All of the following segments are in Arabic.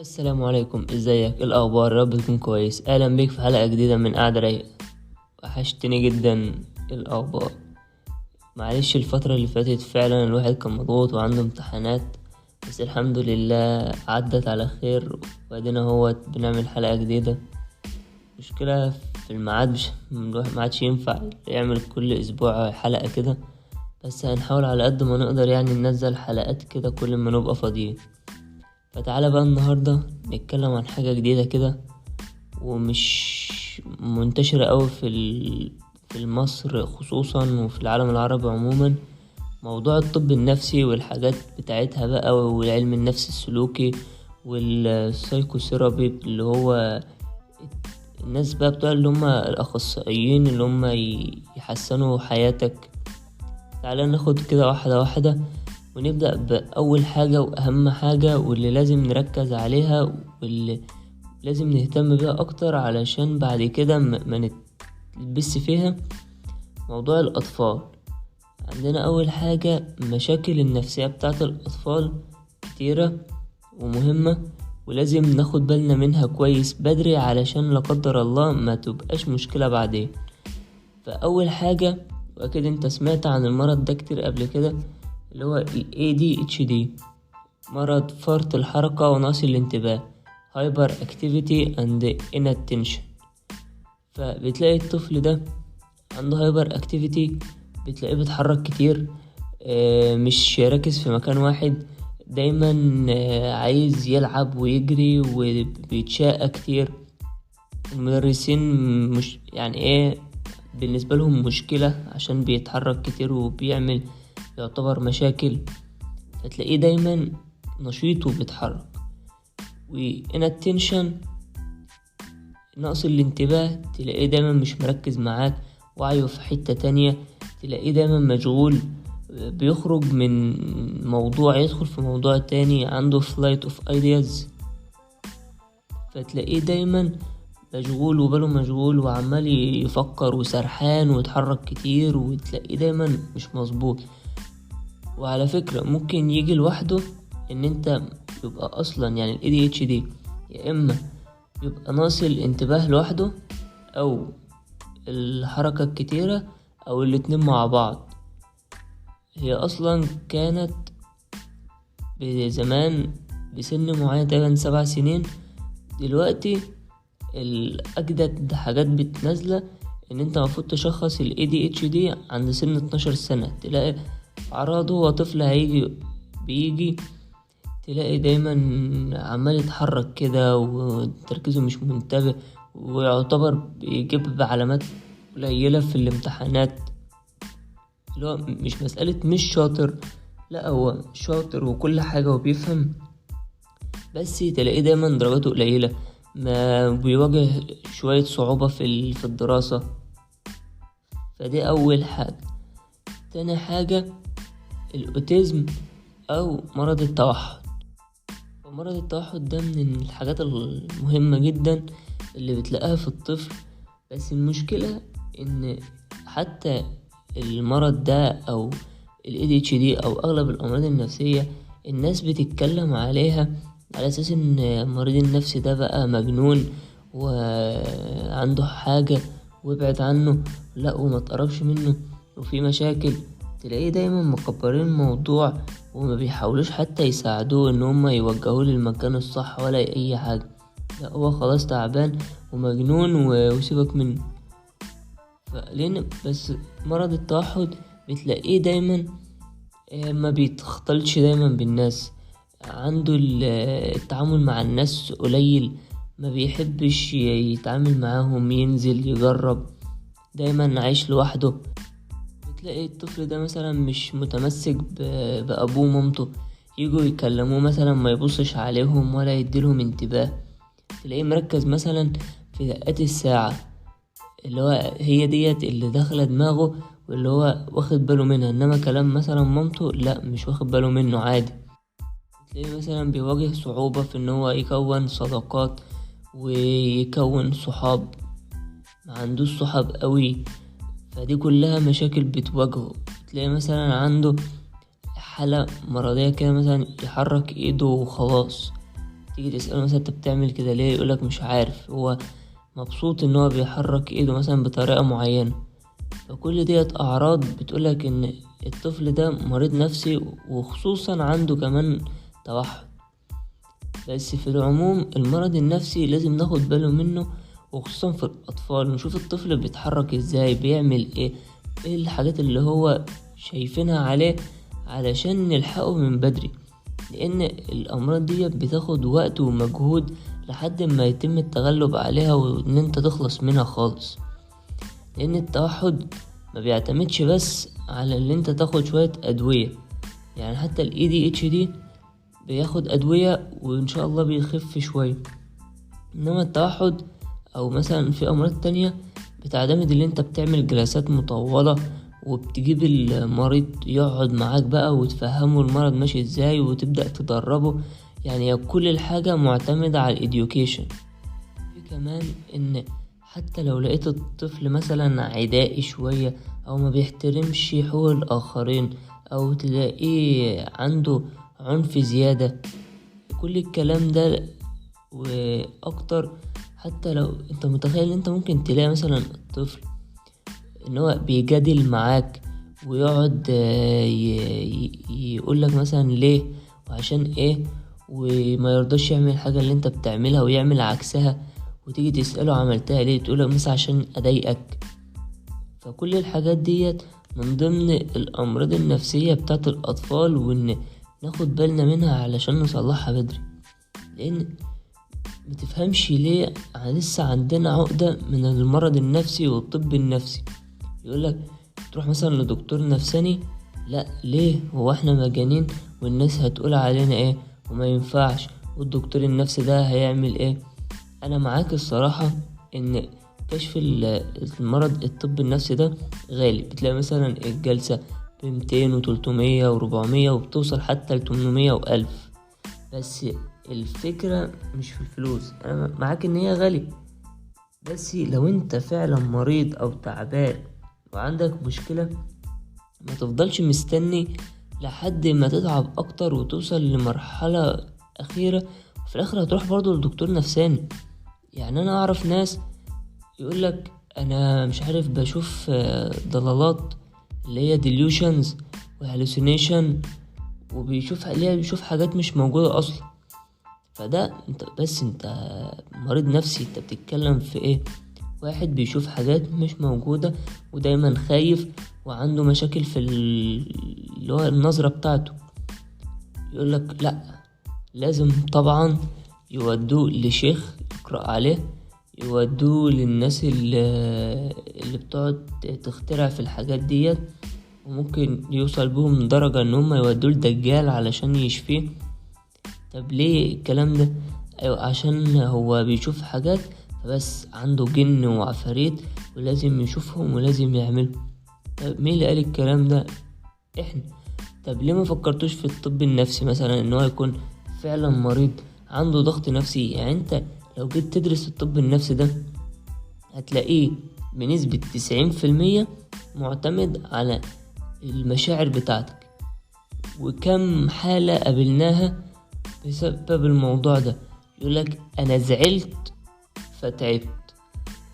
السلام عليكم، ازيك؟ إيه الاخبار؟ يا رب تكون كويس. اهلا بيك في حلقه جديده من قعده رايقه. وحشتني جدا. إيه الاخبار؟ معلش، الفتره اللي فاتت فعلا الواحد كان مضغوط وعنده امتحانات، بس الحمد لله عدت على خير. وبعدين هو بنعمل حلقه جديده. مشكله في الميعاد، مش الواحد ما عادش ينفع يعمل كل اسبوع حلقه كده، بس هنحاول على قد ما نقدر يعني ننزل حلقات كده كل ما نبقى فاضيين. فتعالى بقى النهاردة نتكلم عن حاجة جديدة كده، ومش منتشرة أوي في مصر خصوصا، وفي العالم العربي عموما. موضوع الطب النفسي والحاجات بتاعتها بقى، والعلم النفس السلوكي والسايكوثيرابي، اللي هو الناس بقى بتوع اللي هم الأخصائيين اللي هم يحسنوا حياتك. تعالى ناخد كده واحدة واحدة، ونبدأ بأول حاجة وأهم حاجة، واللي لازم نركز عليها، واللي لازم نهتم بيها أكتر علشان بعد كده ما نتلبس فيها. موضوع الأطفال. عندنا أول حاجة مشاكل النفسية بتاعت الأطفال كتيرة ومهمة، ولازم ناخد بالنا منها كويس بدري علشان لا قدر الله ما تبقاش مشكلة بعدين. فأول حاجة، وأكيد انت سمعت عن المرض ده كتير قبل كده، اللي هو ال ADHD، مرض فرط الحركة ونقص الانتباه، Hyper Activity and Inattention. فبتلاقي الطفل ده عنده Hyper Activity، بتلاقيه بيتحرك كتير، مش راكز في مكان واحد، دايما عايز يلعب ويجري وبيتشاقى كتير. المدرسين مش يعني ايه بالنسبة لهم مشكلة عشان بيتحرك كتير وبيعمل يعتبر مشاكل. فتلاقيه دايما نشيط وبيتحرك. inattention، نقص الانتباه، تلاقيه دايما مش مركز معاك، وعيه في حتة تانية، تلاقيه دايما مشغول، بيخرج من موضوع يدخل في موضوع تاني، عنده flight of ideas. فتلاقيه دايما مشغول وباله مشغول وعمال يفكر وسرحان ويتحرك كتير، وتلاقيه دايما مش مظبوط. وعلى فكرة ممكن يجي لوحده ان انت يبقى اصلا يعني ال ADHD يا اما يبقى ناقص الانتباه لوحده، او الحركة الكتيرة، او الاتنين مع بعض. هي اصلا كانت بزمان بسن معين تقريبا 7 سنين. دلوقتي الأجدد حاجات بتنزله ان انت المفروض تشخص ال ADHD عند سن 12 سنة. تلاقي أعراضه، هو طفل بيجي تلاقي دايما عمال يتحرك كده وتركيزه مش منتبه، ويعتبر بيجيب علامات قليلة في الامتحانات. اللي هو مش مسألة مش شاطر، لا هو شاطر وكل حاجة وبيفهم، بس تلاقيه دايما درجاته قليلة، ما بيواجه شوية صعوبة في الدراسة. فدي أول حاجة. تاني حاجة الأوتيزم أو مرض التوحد. ومرض التوحد ده من الحاجات المهمة جدا اللي بتلاقيها في الطفل. بس المشكلة إن حتى المرض ده أو ال ADHD أو أغلب الأمراض النفسية، الناس بتتكلم عليها على أساس إن المريض النفسي ده بقى مجنون وعنده حاجة وابعد عنه، لا وما تقربش منه وفي مشاكل. تلاقيه دايما مكبرين الموضوع وما بيحاولوش حتى يساعدوه ان هم يوجهوه للمكان الصح ولا اي حاجة. لا هو خلاص تعبان ومجنون وسيبك منه. فلين بس مرض التوحد بتلاقيه دايما ما بيتختلطش دايما بالناس، عنده التعامل مع الناس قليل، ما بيحبش يتعامل معاهم، ينزل يجرب، دايما عايش لوحده. بتلاقي الطفل ده مثلا مش متمسك بأبوه ومامته، يجوا يكلموه مثلا ما يبصش عليهم ولا يديلهم انتباه. تلاقيه مركز مثلا في دقات الساعة، اللي هو هي ديت اللي داخله دماغه واللي هو واخد باله منها، انما كلام مثلا مامته لا مش واخد باله منه عادي. تلاقيه مثلا بيواجه صعوبة في ان هو يكون صداقات ويكون صحاب، ما عندوش صحاب قوي. فدي كلها مشاكل بتواجهه. تلاقي مثلا عنده حالة مرضية كده، مثلا يحرك ايده وخلاص، تيجي تسأله مثلا انت بتعمل كده ليه، يقولك مش عارف، هو مبسوط ان هو بيحرك ايده مثلا بطريقة معينة. فكل ديت اعراض بتقولك ان الطفل ده مريض نفسي، وخصوصا عنده كمان توحد. بس في العموم المرض النفسي لازم ناخد باله منه، وخصوصا في الأطفال، نشوف الطفل بيتحرك ازاي، بيعمل ايه الحاجات اللي هو شايفينها عليه، علشان نلحقه من بدري. لأن الأمراض دي بتاخد وقت ومجهود لحد ما يتم التغلب عليها، وإن انت تخلص منها خالص. لأن التوحد ما بيعتمدش بس على ان انت تاخد شوية أدوية، يعني حتى ال ADHD بياخد أدوية وإن شاء الله بيخف شوية. إنما التوحد أو مثلا في أمراض تانية بتعتمد إن أنت بتعمل جلسات مطولة، وبتجيب المريض يقعد معاك بقى وتفهمه المرض ماشي ازاي، وتبدأ تدربه. يعني كل الحاجة معتمدة على الإديوكيشن. في كمان إن حتى لو لقيت الطفل مثلا عدائي شوية، أو ما بيحترمش حقوق الآخرين، أو تلاقيه عنده عنف زيادة، كل الكلام ده واكتر. حتى لو انت متخيل انت ممكن تلاقي مثلا الطفل ان هو بيجادل معاك، ويقعد يقولك مثلا ليه وعشان ايه، وما يرضاش يعمل الحاجة اللي انت بتعملها ويعمل عكسها، وتيجي تسأله عملتها ليه، تقولك مثلا عشان اضايقك. فكل الحاجات ديت من ضمن الامراض النفسية بتاعت الاطفال، وان ناخد بالنا منها علشان نصلحها بدري. لان متفهمش ليه لسه عندنا عقدة من المرض النفسي والطب النفسي. يقولك تروح مثلا لدكتور نفساني، لا ليه، هو احنا مجانين والناس هتقول علينا ايه، وما ينفعش، والدكتور النفسي ده هيعمل ايه. انا معاك الصراحة ان كشف المرض الطب النفسي ده غالي. بتلاقي مثلا الجلسة ب200 و300 و400، وبتوصل حتى ل800 و1000. بس الفكرة مش في الفلوس، انا معاك ان هي غالي، بس لو انت فعلا مريض او تعبان وعندك مشكلة، ما تفضلش مستني لحد ما تتعب اكتر وتوصل لمرحلة اخيرة، وفي الاخر هتروح برضو لدكتور نفساني. يعني انا اعرف ناس يقولك انا مش عارف بشوف ضلالات اللي هي delusions وhallucination، بيشوف حاجات مش موجودة اصلا. فده انت مريض نفسي، انت بتتكلم في ايه؟ واحد بيشوف حاجات مش موجودة، ودايما خايف، وعنده مشاكل في اللي هو النظرة بتاعته. يقولك لا، لازم طبعا يودوه لشيخ يقرأ عليه، يودوه للناس اللي بتقعد تخترع في الحاجات ديت، وممكن يوصل بهم درجة ان هم يودوه لدجال علشان يشفيه. طب ليه الكلام ده؟ ايوه عشان هو بيشوف حاجات، فبس عنده جن وعفاريت ولازم يشوفهم ولازم يعملهم. طب مين اللي قال الكلام ده؟ احنا. طب ليه ما فكرتوش في الطب النفسي مثلا، ان هو يكون فعلا مريض عنده ضغط نفسي؟ يعني انت لو جيت تدرس الطب النفسي ده هتلاقيه بنسبة 90% معتمد على المشاعر بتاعتك. وكم حالة قابلناها بسبب الموضوع ده، يقولك انا زعلت فتعبت،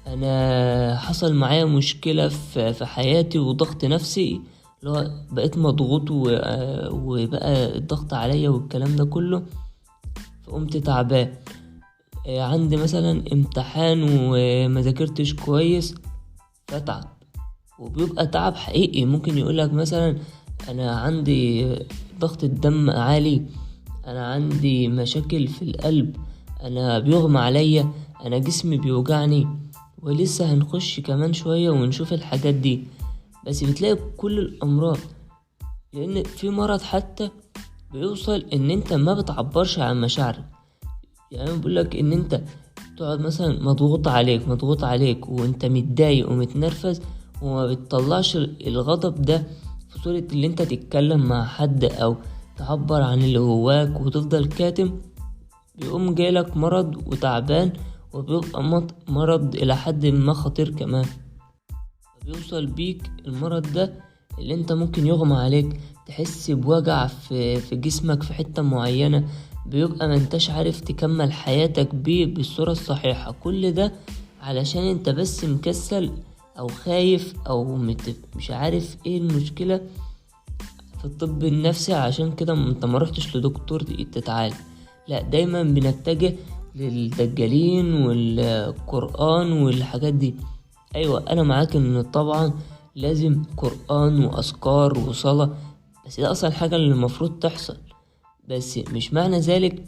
انا حصل معايا مشكلة في حياتي وضغط نفسي، اللي هو بقيت مضغوط وبقى الضغط عليا والكلام ده كله، فقمت تعبان. عندي مثلا امتحان وما ذاكرتش كويس فتعب، وبيبقى تعب حقيقي. ممكن يقولك مثلا انا عندي ضغط الدم عالي، انا عندي مشاكل في القلب، انا بيغمى عليا، انا جسمي بيوجعني. ولسه هنخش كمان شوية ونشوف الحاجات دي. بس بتلاقي كل الامراض، لان في مرض حتى بيوصل ان انت ما بتعبرش عن مشاعرك. يعني بقولك ان انت تقعد مثلا مضغوط عليك وانت متضايق ومتنرفز، وما بتطلعش الغضب ده في صورة اللي انت تتكلم مع حد او تعبر عن اللي جواك، وتفضل كاتم. بيقوم جايلك مرض وتعبان، وبيبقى مرض الى حد ما خطير كمان. بيوصل بيك المرض ده اللي انت ممكن يغمى عليك، تحس بوجع في جسمك في حتة معينة، بيبقى ما انتش عارف تكمل حياتك بيه بالصورة الصحيحة. كل ده علشان انت بس مكسل او خايف او مش عارف ايه المشكلة في الطب النفسي. عشان كده انت ما رحتش لدكتور تتعالج، لا دايما بنتجه للدجالين والقرآن والحاجات دي. ايوه انا معاك ان طبعا لازم قرآن واذكار وصلاة، بس ده اصلا حاجة اللي المفروض تحصل. بس مش معنى ذلك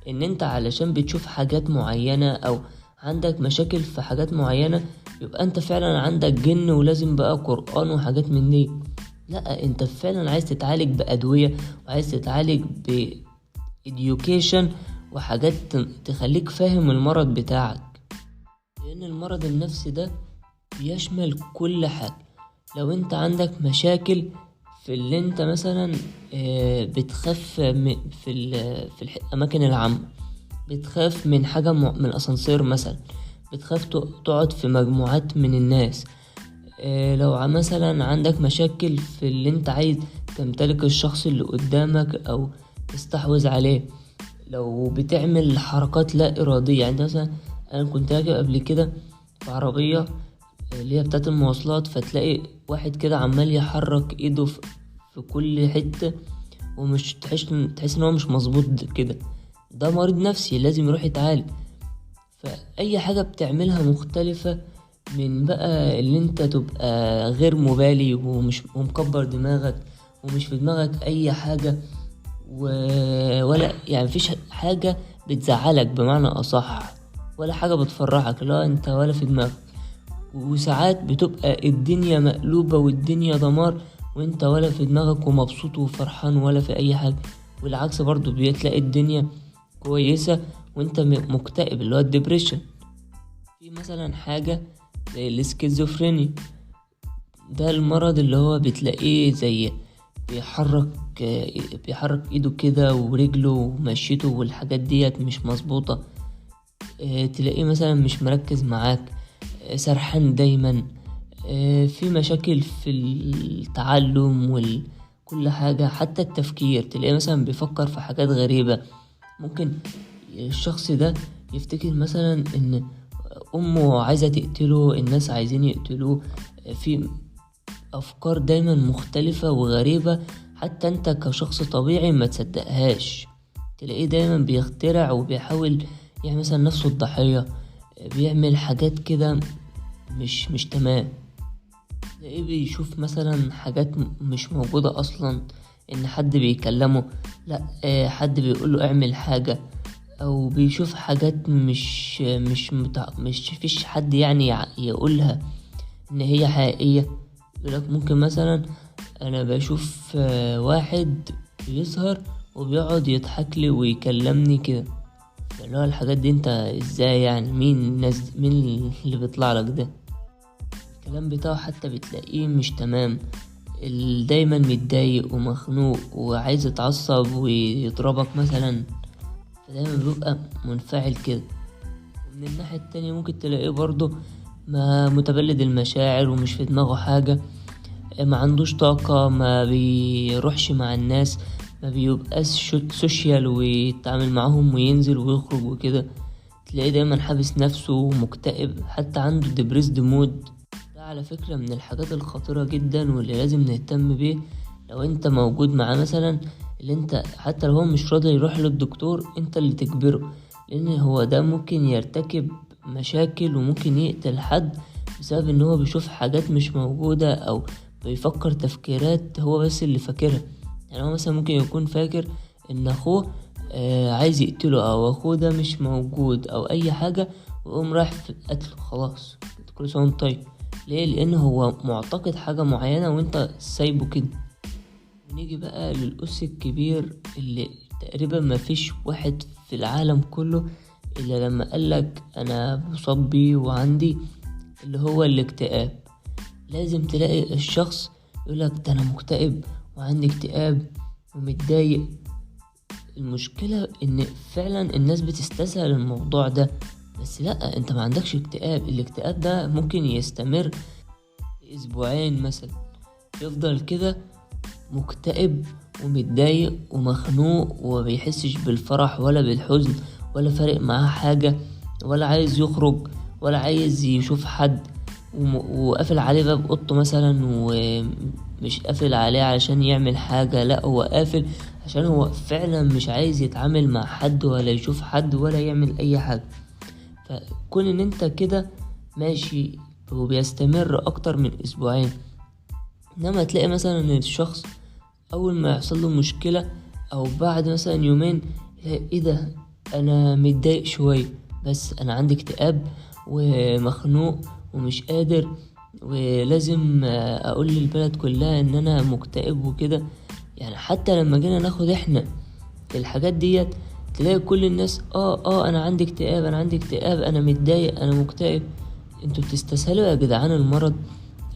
ان انت علشان بتشوف حاجات معينة او عندك مشاكل في حاجات معينة يبقى انت فعلا عندك جن ولازم بقى قرآن وحاجات من دي. لا، انت فعلا عايز تتعالج بأدوية وعايز تتعالج education وحاجات تخليك فاهم المرض بتاعك، لان المرض النفسي ده بيشمل كل حاجة. لو انت عندك مشاكل في اللي انت مثلا بتخاف في الاماكن العامة، بتخاف من حاجة من الاسانسير مثلا، بتخاف تقعد في مجموعات من الناس، لو مثلا عندك مشاكل في اللي انت عايز تمتلك الشخص اللي قدامك او تستحوذ عليه، لو بتعمل حركات لا ارادية. يعني مثلا انا كنت راكب قبل كده في عربية اللي هي بتاعت المواصلات، فتلاقي واحد كده عمال يحرك ايده في كل حتة ومش تحس ان هو مش مظبوط كده، ده مريض نفسي لازم يروح يتعالج. فأي حاجة بتعملها مختلفة من بقى اللي انت تبقى غير مبالي ومكبر دماغك ومش في دماغك اي حاجة ولا يعني مفيش حاجة بتزعلك بمعنى اصح، ولا حاجة بتفرحك، لا انت ولا في دماغك. وساعات بتبقى الدنيا مقلوبة والدنيا دمار وانت ولا في دماغك ومبسوط وفرحان ولا في اي حاجة. والعكس برضو بتلاقي الدنيا كويسة وانت مكتئب اللي هو الدبريشن. في مثلا حاجة زي السكيزوفرينيا، ده المرض اللي هو بتلاقيه زي بيحرك ايده كده ورجله ومشيته والحاجات ديت مش مظبوطة، تلاقيه مثلا مش مركز معاك، سرحان دايما، في مشاكل في التعلم وكل حاجة، حتى التفكير تلاقيه مثلا بيفكر في حاجات غريبة. ممكن الشخص ده يفتكر مثلا ان امه عايزة تقتله، الناس عايزين يقتلوه، في افكار دايما مختلفة وغريبة حتى انت كشخص طبيعي ما تصدقهاش. تلاقيه دايما بيخترع وبيحاول يعني مثلا نفسه الضحية، بيعمل حاجات كده مش تمام. تلاقيه بيشوف مثلا حاجات مش موجودة اصلا، ان حد بيكلمه، لا حد بيقوله اعمل حاجة، او بيشوف حاجات مش فيش حد يعني يقولها ان هي حقيقية. يقولك ممكن مثلا انا بشوف واحد بيظهر وبيقعد يضحك لي ويكلمني كده، اللي هو الحاجات دي انت ازاي يعني؟ مين اللي بيطلع لك ده؟ الكلام بتاعه حتى بتلاقيه مش تمام، دايما متضايق ومخنوق وعايز يتعصب ويضربك مثلا، فدايما بيبقى منفعل كده. ومن الناحية التانية ممكن تلاقيه برضه ما متبلد المشاعر ومش في دماغه حاجة، ما عندوش طاقة، ما بيروحش مع الناس، ما بيبقاش سوشيال ويتعامل معهم وينزل ويخرج وكده. تلاقيه دايما حابس نفسه ومكتئب، حتى عنده ديبريسد مود. ده على فكرة من الحاجات الخطيرة جدا واللي لازم نهتم بيه. لو انت موجود معاه مثلا، اللي انت حتى لو هو مش راضي يروح للدكتور انت اللي تجبره، لان هو ده ممكن يرتكب مشاكل وممكن يقتل حد بسبب ان هو بيشوف حاجات مش موجودة او بيفكر تفكيرات هو بس اللي فاكرها. يعني هو مثلا ممكن يكون فاكر ان اخوه عايز يقتله او اخوه ده مش موجود او اي حاجة، ويقوم رايح في قتله. خلاص كل سنة وانت طيب. ليه؟ لان هو معتقد حاجة معينة وانت سايبه كده. ونيجي بقى للأس الكبير اللي تقريبا ما فيش واحد في العالم كله إلا لما قالك أنا مصاب بيه وعندي، اللي هو الاكتئاب. لازم تلاقي الشخص يقولك ده أنا مكتئب وعندي اكتئاب ومتضايق. المشكلة إن فعلا الناس بتستسهل الموضوع ده، بس لأ، أنت ما عندكش اكتئاب. الاكتئاب ده ممكن يستمر أسبوعين مثلا، يفضل كده مكتئب ومتضايق ومخنوق ومبيحسش بالفرح ولا بالحزن، ولا فارق معاه حاجة، ولا عايز يخرج، ولا عايز يشوف حد، وقافل عليه باب اوضته مثلا، ومش قافل عليه علشان يعمل حاجة، لا هو قافل عشان هو فعلا مش عايز يتعامل مع حد ولا يشوف حد ولا يعمل اي حاجة. فكون ان انت كده ماشي وبيستمر اكتر من اسبوعين، انما تلاقي مثلا ان الشخص اول ما يحصل له مشكلة او بعد مثلا يومين، ايه ده، انا متضايق شوية، بس انا عندي اكتئاب ومخنوق ومش قادر، ولازم اقول للبلد كلها ان انا مكتئب وكده. يعني حتى لما جينا ناخد احنا الحاجات ديت، تلاقي كل الناس انا عندي اكتئاب، انا عندي اكتئاب، انا متضايق، انا مكتئب. انتوا بتستسهلوا يا جدعان المرض.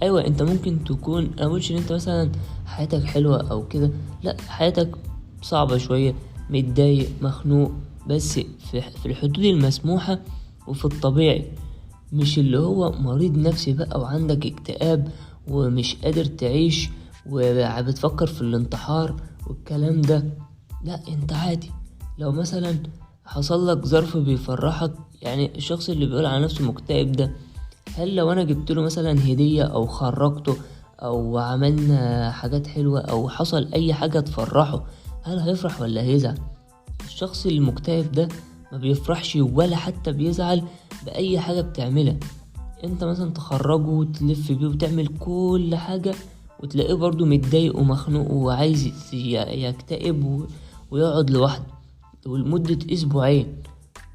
ايوه انت ممكن تكون، انا مقولش ان انت مثلا حياتك حلوة او كده، لا حياتك صعبة شوية، متضايق مخنوق، بس في الحدود المسموحة وفي الطبيعي، مش اللي هو مريض نفسي بقى وعندك اكتئاب ومش قادر تعيش وبتفكر في الانتحار والكلام ده. لا انت عادي لو مثلا حصل لك ظرف بيفرحك، يعني الشخص اللي بيقول على نفسه مكتئب ده، هل لو انا جبت له مثلا هدية او خرجته او عملنا حاجات حلوة او حصل اي حاجة تفرحه، هل هيفرح ولا هيزعل؟ الشخص المكتئب ده ما بيفرحش ولا حتى بيزعل بأي حاجة بتعملها. انت مثلا تخرجه وتلف بيه وتعمل كل حاجة، وتلاقيه برضو متضايق ومخنوق وعايز يكتئب ويقعد لوحده ولمدة اسبوعين.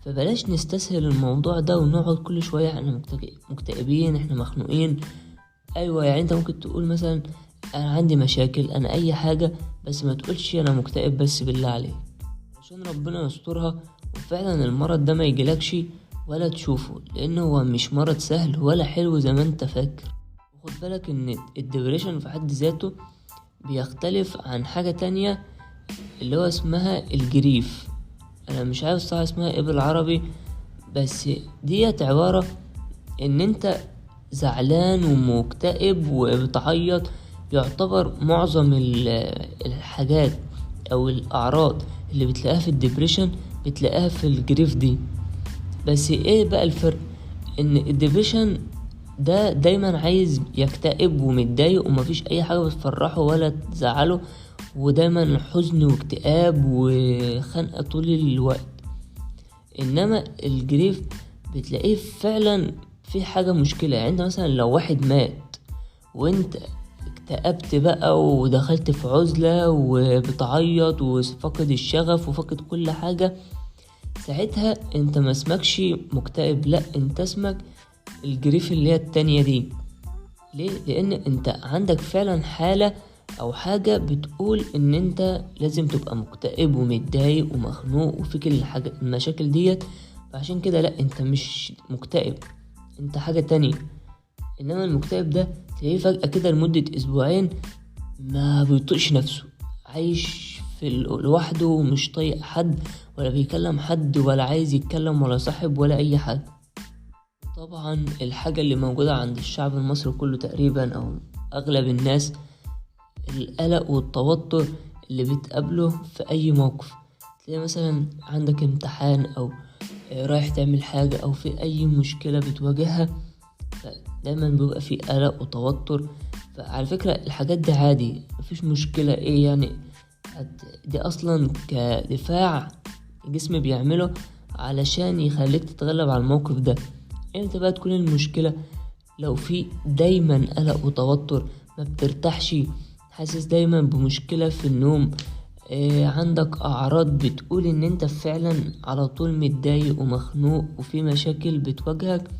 فبلاش نستسهل الموضوع ده ونقعد كل شوية احنا مكتئبين، احنا مخنوقين. ايوه يعني انت ممكن تقول مثلا انا عندي مشاكل، انا اي حاجة، بس ما تقولش انا مكتئب بس بالله عليك، عشان ربنا يسترها وفعلا المرض ده ما يجيلكش ولا تشوفه، لانه هو مش مرض سهل ولا حلو زي ما انت فاكر. خد بالك ان الدبريشن في حد ذاته بيختلف عن حاجة تانية اللي هو اسمها الجريف. انا مش عارف صح اسمها ايه بالعربي، بس ديت عبارة ان انت زعلان ومكتئب وبتعيط. يعتبر معظم الحاجات او الاعراض اللي بتلاقيها في الدبريشن بتلاقيها في الجريف دي. بس ايه بقى الفرق؟ ان الدبريشن ده دايما عايز يكتئب ومتضايق ومفيش اي حاجة بتفرحه ولا تزعله، ودايما حزن واكتئاب وخنقة طول الوقت. انما الجريف بتلاقيه فعلا في حاجة مشكلة. يعني انت مثلا لو واحد مات وانت اكتئبت بقى ودخلت في عزلة وبتعيط وفقد الشغف وفقد كل حاجة، ساعتها انت ما اسمكش مكتئب، لا انت اسمك الجريف اللي هي التانية دي. ليه؟ لان انت عندك فعلا حالة او حاجة بتقول ان انت لازم تبقى مكتئب ومتضايق ومخنوق وفيك المشاكل ديت، فعشان كده لا انت مش مكتئب، انت حاجة تانية. انما المكتئب ده تلاقيه فجأة كده لمدة اسبوعين ما بيطيقش نفسه، عايش في لوحده ومش طايق حد ولا بيكلم حد ولا عايز يتكلم ولا صاحب ولا اي حاجة. طبعا الحاجة اللي موجودة عند الشعب المصري كله تقريبا او اغلب الناس، القلق والتوتر اللي بتقابله في اي موقف. تلاقي مثلا عندك امتحان او رايح تعمل حاجة او في اي مشكلة بتواجهها، دايما بيبقى في قلق وتوتر. فعلى فكرة الحاجات دي عادي، مفيش مشكلة، ايه يعني، دي اصلا كدفاع الجسم بيعمله علشان يخليك تتغلب على الموقف ده. انت بقى تكون المشكلة لو في دايما قلق وتوتر، ما بترتاحش، حاسس دايما بمشكلة في النوم، عندك اعراض بتقول ان انت فعلا على طول متضايق ومخنوق وفي مشاكل بتواجهك،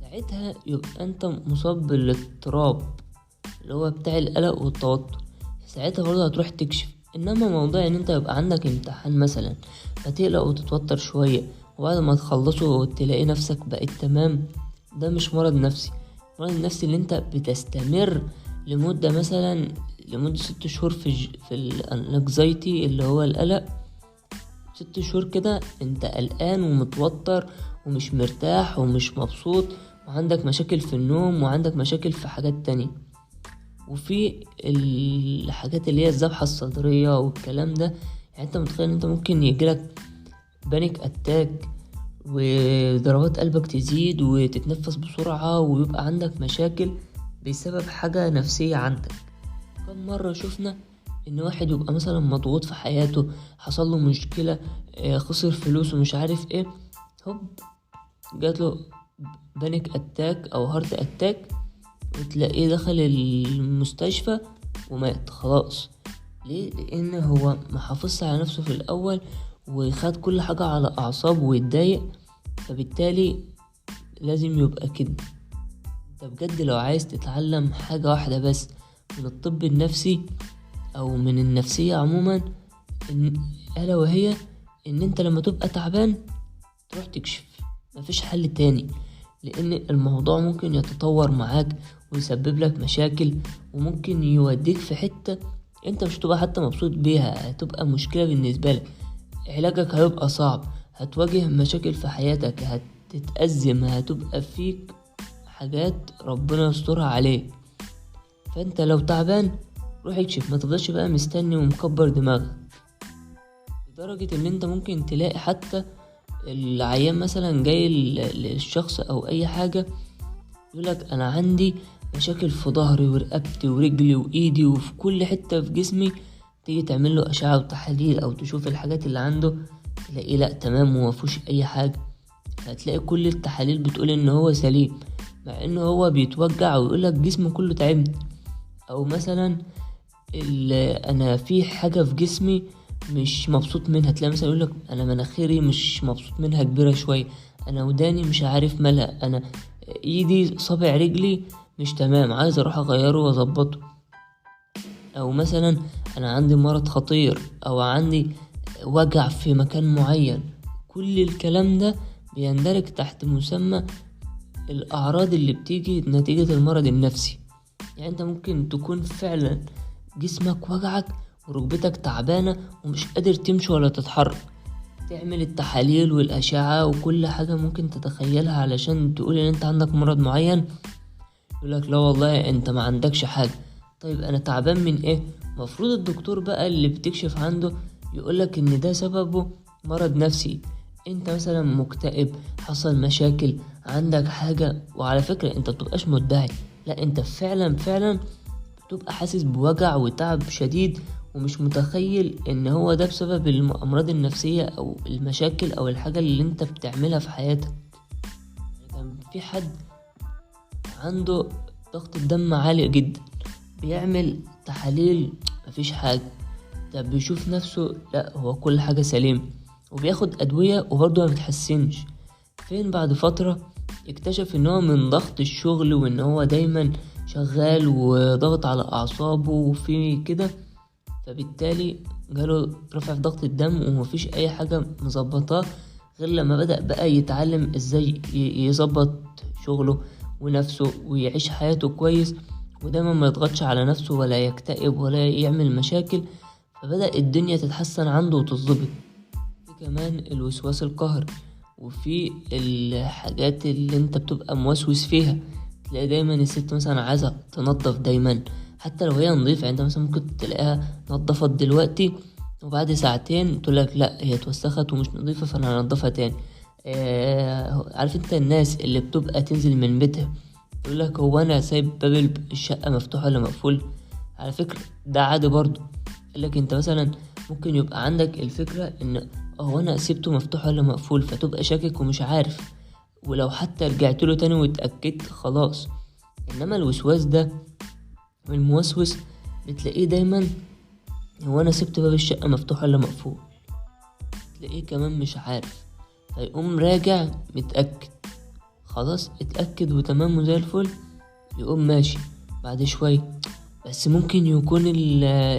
ساعتها يبقى انت مصاب بالاضطراب اللي هو بتاع القلق والتوتر. ساعتها برضه هتروح تكشف. انما موضوع ان انت يبقى عندك امتحان مثلا فتقلق وتتوتر شوية وبعد ما تخلصه تلاقي نفسك بقيت تمام، ده مش مرض نفسي. المرض النفسي اللي انت بتستمر لمدة مثلا لمدة 6 شهور في الانكزايتي اللي هو القلق، 6 شهور كده انت قلقان ومتوتر ومش مرتاح ومش مبسوط وعندك مشاكل في النوم وعندك مشاكل في حاجات تانية. وفي الحاجات اللي هي الذبحة الصدرية والكلام ده. يعني انت متخيل انت ممكن يجيلك بانيك اتاك وضربات قلبك تزيد وتتنفس بسرعة ويبقى عندك مشاكل بسبب حاجة نفسية عندك. كم مرة شفنا ان واحد يبقى مثلا مضغوط في حياته، حصل له مشكلة، خسر فلوس ومش عارف ايه، هوب جات له بانيك اتاك او هارت اتاك، وتلاقيه دخل المستشفى ومات خلاص. ليه؟ لان هو محافظش على نفسه في الاول وخد كل حاجة على اعصابه ويتضايق، فبالتالي لازم يبقى كده. انت بجد لو عايز تتعلم حاجة واحدة بس من الطب النفسي او من النفسية عموما، الا وهي ان انت لما تبقى تعبان تروح تكشف. مفيش حل تاني، لان الموضوع ممكن يتطور معاك ويسبب لك مشاكل، وممكن يوديك في حتة انت مش هتبقى حتى مبسوط بيها، هتبقى مشكلة بالنسبة لك، علاجك هيبقى صعب، هتواجه مشاكل في حياتك، هتتأزم، هتبقى فيك حاجات ربنا يسترها عليك. فانت لو تعبان روح اكشف، ما تفضلش بقى مستني ومكبر دماغك، لدرجة ان انت ممكن تلاقي حتى العيان مثلا جاي للشخص او اي حاجة يقولك انا عندي مشاكل في ظهري ورقبتي ورجلي وايدي وفي كل حتة في جسمي، تيجي تعمل له اشعة وتحاليل او تشوف الحاجات اللي عنده تلاقيه لا تمام ومفيهوش اي حاجة. هتلاقي كل التحاليل بتقول ان هو سليم، مع انه هو بيتوجع ويقولك جسمه كله تعبني. او مثلا انا في حاجة في جسمي مش مبسوط منها، تلاقي مثلا يقولك انا مناخيري مش مبسوط منها كبيرة شوية، انا وداني مش عارف مالها، انا ايدي صابع رجلي مش تمام عايز اروح اغيره واظبطه. او مثلا انا عندي مرض خطير او عندي وجع في مكان معين. كل الكلام ده بيندرج تحت مسمى الاعراض اللي بتيجي نتيجة المرض النفسي. يعني انت ممكن تكون فعلا جسمك وجعك وركبتك تعبانة ومش قادر تمشي ولا تتحرك، تعمل التحاليل والأشعة وكل حاجة ممكن تتخيلها علشان تقول ان انت عندك مرض معين، يقولك لا والله انت ما عندكش حاجة. طيب انا تعبان من ايه؟ مفروض الدكتور بقى اللي بتكشف عنده يقولك ان ده سببه مرض نفسي، انت مثلا مكتئب، حصل مشاكل، عندك حاجة. وعلى فكرة انت بتبقاش مدعي، لا انت فعلا بتبقى حاسس بوجع وتعب شديد ومش متخيل ان هو ده بسبب الامراض النفسية او المشاكل او الحاجة اللي انت بتعملها في حياتك. كان في حد عنده ضغط الدم عالي جدا، بيعمل تحاليل مفيش حاجة، طب بيشوف نفسه لا هو كل حاجة سليم، وبياخد ادوية وبرضه ما بتحسنش. فين بعد فترة اكتشف ان هو من ضغط الشغل وان هو دايما شغال وضغط على اعصابه وفي كده، فبالتالي جاله رفع في ضغط الدم ومفيش اي حاجة مظبطاه غير لما بدأ بقى يتعلم ازاي يظبط شغله ونفسه ويعيش حياته كويس، ودايما ما يضغطش على نفسه ولا يكتئب ولا يعمل مشاكل، فبدأ الدنيا تتحسن عنده وتظبط. في كمان الوسواس القهري، وفي الحاجات اللي انت بتبقى موسوس فيها، تلاقي دايما الست مثلا عايزة تنظف دايما حتى لو هي نظيفة. يعني انت مثلا ممكن تلاقيها نظفت دلوقتي وبعد ساعتين تقولك لا هي اتوسخت ومش نظيفة فانا هنضفها تاني. عارف انت الناس اللي بتبقى تنزل من بيتها يقولك هو انا سايب باب الشقة مفتوح ولا مقفول؟ على فكرة ده عادي برضو. يقولك انت مثلا ممكن يبقى عندك الفكرة ان هو انا سيبته مفتوح ولا مقفول، فتبقى شاكك ومش عارف، ولو حتى رجعت له تاني واتأكدت خلاص. انما الوسواس ده الموسوس بتلاقيه دايما هو انا سبت باب الشقة مفتوح ولا مقفول، تلاقيه كمان مش عارف، فيقوم راجع متأكد، خلاص اتأكد وتمام وزي الفل، يقوم ماشي بعد شوية بس ممكن يكون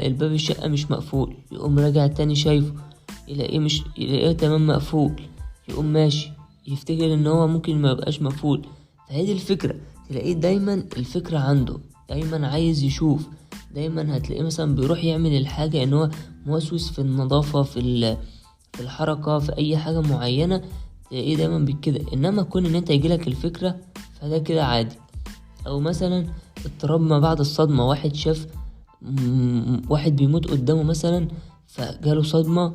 الباب الشقة مش مقفول، يقوم راجع تاني شايفه يلاقيه تمام مقفول، يقوم ماشي يفتكر ان هو ممكن ما يبقاش مقفول. فهي دي الفكرة، تلاقيه دايما الفكرة عنده، دايما عايز يشوف، دايما هتلاقيه مثلا بيروح يعمل الحاجة ان هو موسوس في النظافة في الحركة في اي حاجة معينة، تلاقيه دايما بكده. انما كون ان انت يجيلك الفكرة فده كده عادي. او مثلا اضطراب ما بعد الصدمة. واحد شاف واحد بيموت قدامه مثلا، فجاله صدمة،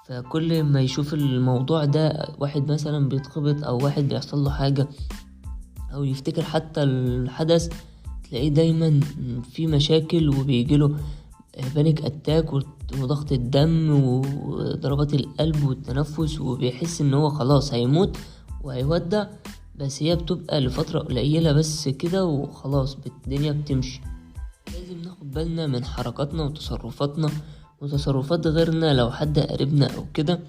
فكل ما يشوف الموضوع ده، واحد مثلا بيتخبط او واحد بيحصل له حاجة او يفتكر حتى الحدث، تلاقيه دايما في مشاكل وبيجيله بانيك اتاك وضغط الدم وضربات القلب والتنفس، وبيحس ان هو خلاص هيموت وهيودع. بس هي بتبقى لفترة قليلة بس كده وخلاص الدنيا بتمشي. لازم ناخد بالنا من حركاتنا وتصرفاتنا وتصرفات غيرنا لو حد قريبنا او كده،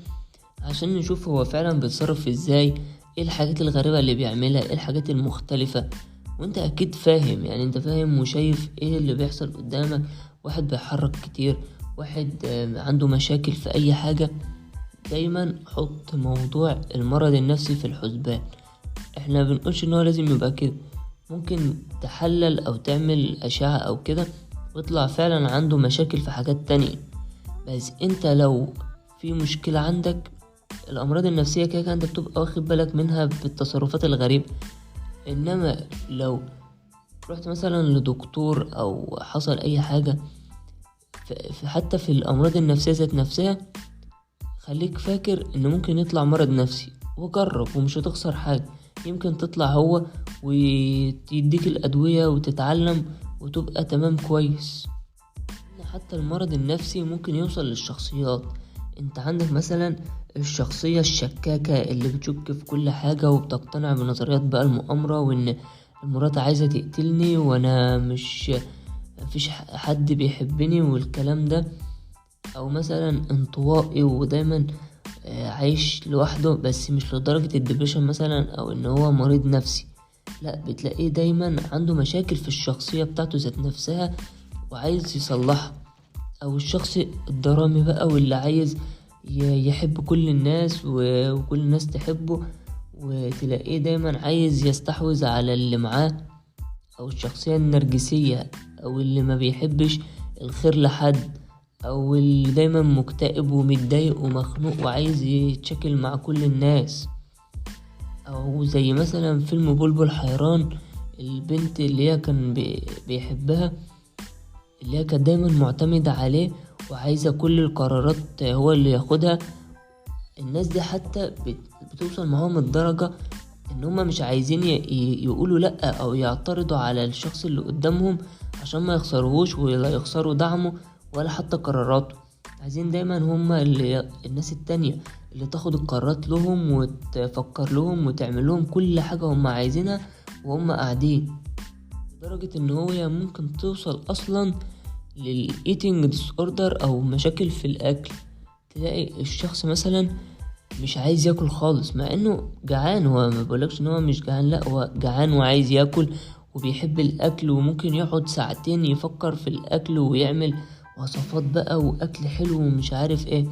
عشان نشوف هو فعلا بيتصرف ازاي، ايه الحاجات الغريبة اللي بيعملها، ايه الحاجات المختلفة. وانت اكيد فاهم، يعني انت فاهم وشايف ايه اللي بيحصل قدامك. واحد بيحرك كتير، واحد عنده مشاكل في اي حاجة. دايما حط موضوع المرض النفسي في الحسبان. احنا بنقولش ان هو لازم يبقى كده، ممكن تحلل او تعمل اشعة او كده ويطلع فعلا عنده مشاكل في حاجات تانية. بس انت لو في مشكلة عندك، الامراض النفسية كده انت بتبقى واخد بالك منها بالتصرفات الغريبة. انما لو رحت مثلا لدكتور او حصل اي حاجة حتى في الامراض النفسية ذات نفسها، خليك فاكر ان ممكن يطلع مرض نفسي، وجرب ومش هتخسر حاجة. يمكن تطلع هو ويديك الادوية وتتعلم وتبقى تمام كويس. حتى المرض النفسي ممكن يوصل للشخصيات. انت عندك مثلا الشخصية الشكاكة اللي بتشك في كل حاجة وبتقتنع بنظريات بقى المؤامرة، وان المرات عايزة تقتلني وانا مفيش حد بيحبني والكلام ده. او مثلا انطوائي ودايما عايش لوحده، بس مش لدرجة الدبريشن مثلا او ان هو مريض نفسي، لا، بتلاقيه دايما عنده مشاكل في الشخصية بتاعته ذات نفسها وعايز يصلحها. او الشخص الدرامي بقى، واللي عايز يحب كل الناس وكل الناس تحبه، وتلاقيه دايما عايز يستحوذ على اللي معاه. او الشخصية النرجسية، او اللي ما بيحبش الخير لحد، او اللي دايما مكتئب ومتضايق ومخنوق وعايز يتشكل مع كل الناس. او زي مثلا فيلم بلبل حيران، البنت اللي هي كان بيحبها، اللي هي كانت دايما معتمدة عليه وعايزة كل القرارات هو اللي ياخدها. الناس دي حتى بتوصل معاهم الدرجة ان هما مش عايزين يقولوا لأ او يعترضوا على الشخص اللي قدامهم عشان ما يخسروهوش ولا يخسروا دعمه ولا حتى قراراته. عايزين دايما هما اللي الناس التانية اللي تاخد القرارات لهم وتفكر لهم وتعمل لهم كل حاجة هما عايزينها وهم قاعدين. لدرجة ان هو ممكن توصل اصلا للايتنج ديس اوردر او مشاكل في الاكل. تلاقي الشخص مثلا مش عايز ياكل خالص مع انه جعان. هو ما بقولكش ان هو مش جعان، لا، هو جعان وعايز ياكل وبيحب الاكل، وممكن يقعد ساعتين يفكر في الاكل ويعمل وصفات بقى واكل حلو ومش عارف ايه.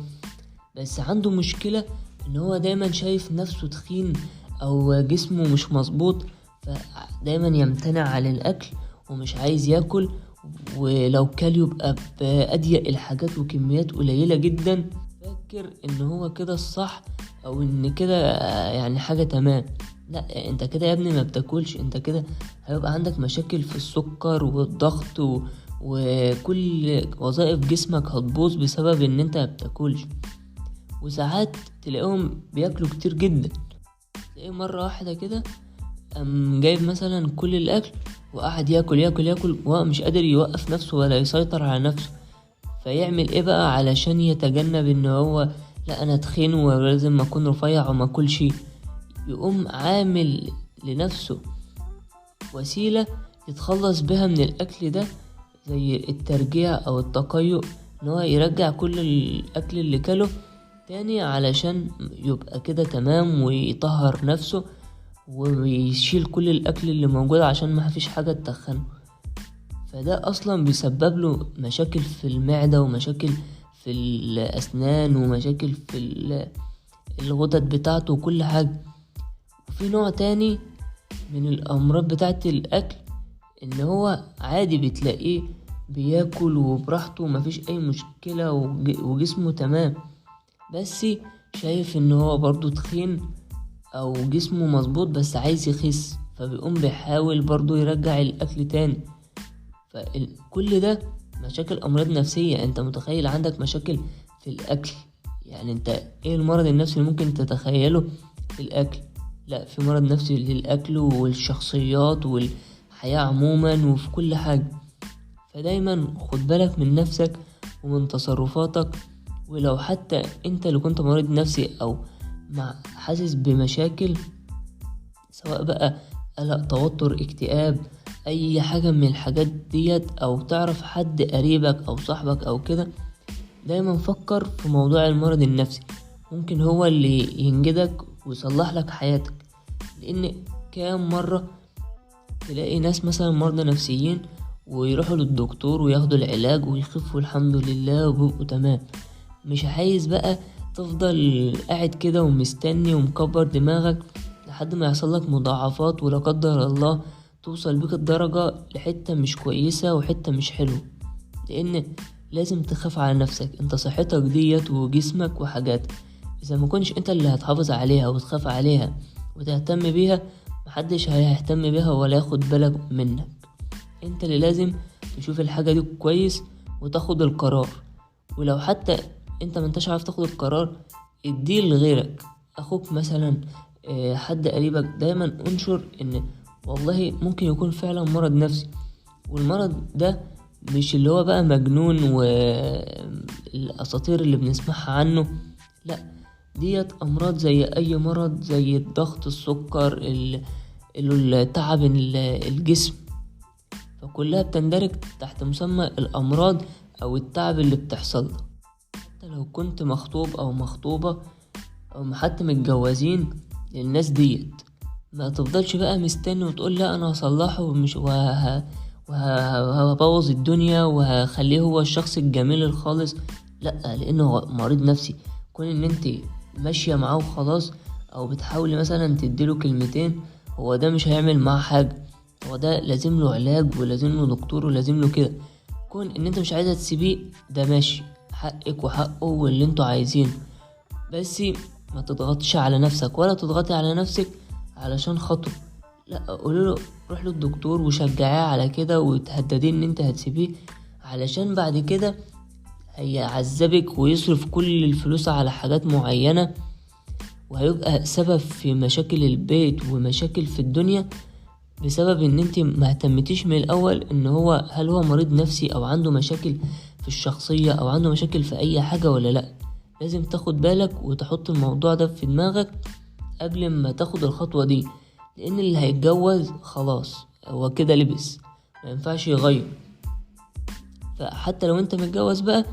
بس عنده مشكلة ان هو دايما شايف نفسه تخين او جسمه مش مظبوط، فدايما يمتنع عن الاكل ومش عايز ياكل، ولو كل يبقى بأضيق الحاجات وكميات قليلة جدا، فاكر ان هو كده الصح او ان كده يعني حاجة تمام. لا، انت كده يا ابني ما بتاكلش، انت كده هيبقى عندك مشاكل في السكر والضغط وكل وظائف جسمك هتبوظ بسبب ان انت ما بتاكلش. وساعات تلاقيهم بياكلوا كتير جدا، تلاقيه مرة واحدة كده جايب مثلا كل الاكل وقعد ياكل ياكل ياكل ومش قادر يوقف نفسه ولا يسيطر على نفسه. فيعمل ايه بقى علشان يتجنب ان هو لا انا تخين ولازم اكون رفيع وما اكلش؟ يقوم عامل لنفسه وسيلة يتخلص بها من الاكل ده، زي الترجيع او التقيؤ، ان هو يرجع كل الاكل اللي كله تاني علشان يبقى كده تمام ويطهر نفسه ويشيل كل الاكل اللي موجود عشان ما فيش حاجة تتخنه. فده اصلا بيسبب له مشاكل في المعدة ومشاكل في الاسنان ومشاكل في الغدد بتاعته وكل حاجة. وفي نوع تاني من الامراض بتاعت الاكل، ان هو عادي بتلاقيه بياكل وبراحته ومفيش اي مشكلة وجسمه تمام، بس شايف ان هو برضو تخين او جسمه مظبوط بس عايز يخس، فبيقوم بيحاول برضو يرجع الاكل تاني. فكل ده مشاكل أمراض نفسية. انت متخيل عندك مشاكل في الأكل؟ يعني انت ايه المرض النفسي اللي ممكن تتخيله في الأكل؟ لا، في مرض نفسي للأكل والشخصيات والحياة عموما وفي كل حاجة. فدايما خد بالك من نفسك ومن تصرفاتك. ولو حتى انت اللي كنت مريض نفسي او حاسس بمشاكل، سواء بقى قلق، توتر، اكتئاب، اي حاجة من الحاجات ديت، او تعرف حد قريبك او صاحبك او كده، دايما فكر في موضوع المرض النفسي، ممكن هو اللي ينجدك ويصلح لك حياتك. لان كام مرة تلاقي ناس مثلا مرضى نفسيين ويروحوا للدكتور وياخدوا العلاج ويخفوا الحمد لله وبيبقوا تمام. مش عايز بقى تفضل قاعد كده ومستني ومكبر دماغك لحد ما يحصل لك مضاعفات، ولا قدر الله توصل بيك الدرجة لحتة مش كويسة وحتة مش حلوة. لان لازم تخاف على نفسك، انت صحتك ديت وجسمك وحاجاتك، اذا ما كنش انت اللي هتحافظ عليها وتخاف عليها وتهتم بيها، محدش هيهتم بيها ولا ياخد بالك منك. انت اللي لازم تشوف الحاجة دي كويس وتاخد القرار. ولو حتى انت ما انتش عارف تاخد القرار، اديه لغيرك، اخوك مثلا، حد قريبك. دايما انشر ان والله ممكن يكون فعلا مرض نفسي، والمرض ده مش اللي هو بقى مجنون والاساطير اللي بنسمعها عنه. لا، ديت امراض زي اي مرض، زي الضغط، السكر، التعب الجسم، فكلها بتندرج تحت مسمى الامراض او التعب اللي بتحصل لك. حتى لو كنت مخطوب او مخطوبة او حتى متجوزين، الناس ديت ما تفضلش بقى مستني وتقول لا انا هصلحه ومش وهبوظ الدنيا وهخليه هو الشخص الجميل الخالص. لا، لانه مريض نفسي. كون ان انت ماشية معاه وخلاص، او بتحاولي مثلا تديله كلمتين، هو ده مش هيعمل معاه حاجة. هو ده لازم له علاج ولازم له دكتور ولازم له كده. كون ان انت مش عايزة تسيبيه، ده ماشي، حقك وحقه واللي انتوا عايزينه، بس ما تضغطش على نفسك ولا تضغطي على نفسك علشان خاطره. لا، قولوا له روح للدكتور وشجعيه على كده وتهدديه ان انت هتسيبيه، علشان بعد كده هيعذبك ويصرف كل الفلوس على حاجات معينة، وهيبقى سبب في مشاكل البيت ومشاكل في الدنيا، بسبب ان انت ما اهتمتيش من الاول ان هو هل هو مريض نفسي او عنده مشاكل في الشخصية او عنده مشاكل في اي حاجة ولا لا. لازم تاخد بالك وتحط الموضوع ده في دماغك قبل ما تاخد الخطوة دي، لان اللي هيتجوز خلاص هو كده لبس، ما ينفعش يغير. فحتى لو انت متجوز بقى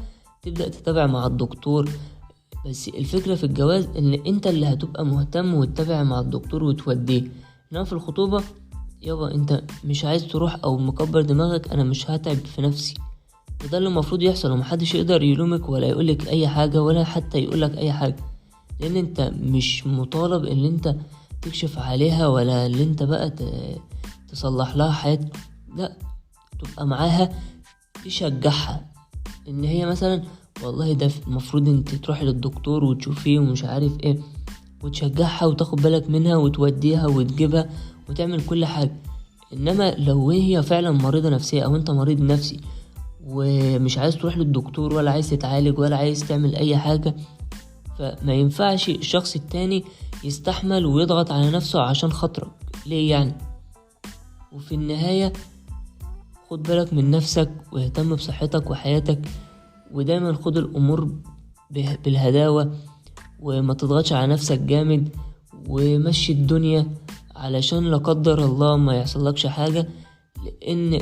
تبدأ تتابع مع الدكتور، بس الفكرة في الجواز ان انت اللي هتبقى مهتم وتتابع مع الدكتور وتوديه. انما في الخطوبة يابا انت مش عايز تروح او مكبر دماغك، انا مش هتعب في نفسي، وده اللي المفروض يحصل. ومحدش يقدر يلومك ولا يقولك اي حاجة ولا حتى يقولك اي حاجة، لان انت مش مطالب ان انت تكشف عليها ولا ان انت بقى تصلح لها حياتها. لا، تبقى معاها تشجعها ان هي مثلا والله ده المفروض انت تروحي للدكتور وتشوفيه ومش عارف ايه، وتشجعها وتاخد بالك منها وتوديها وتجيبها وتعمل كل حاجة. انما لو هي فعلا مريضة نفسية او انت مريض نفسي ومش عايز تروح للدكتور ولا عايز تتعالج ولا عايز تعمل اي حاجة، فما ينفعش الشخص التاني يستحمل ويضغط على نفسه عشان خاطرك. ليه يعني؟ وفي النهاية خد بالك من نفسك واهتم بصحتك وحياتك، ودايما خد الامور بالهداوة وما تضغطش على نفسك جامد، ومشي الدنيا علشان لا قدر الله ما يحصلكش حاجة. لان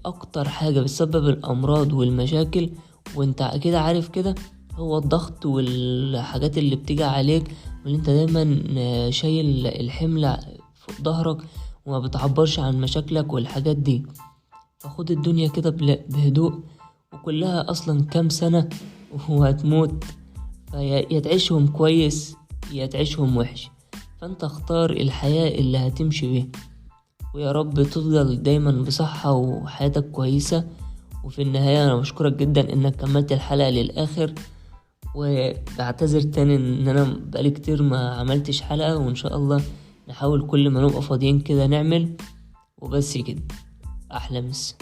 اكتر حاجة بتسبب الامراض والمشاكل وانت كده عارف كده هو الضغط والحاجات اللي بتيجي عليك، واللي انت دايما شايل الحمل فوق ظهرك وما بتعبرش عن مشاكلك والحاجات دي. فخد الدنيا كده بهدوء، وكلها اصلا كام سنة وهتموت، فيا تعيشهم كويس يا تعيشهم وحش. فانت اختار الحياة اللي هتمشي بيها، ويا رب تفضل دايما بصحة وحياتك كويسة. وفي النهاية انا بشكرك جدا انك كملت الحلقة للاخر، وبعتذر تاني ان انا بقالي كتير ما عملتش حلقة، وان شاء الله نحاول كل ما نبقى فاضيين كده نعمل. وبس كده، احلى مسا.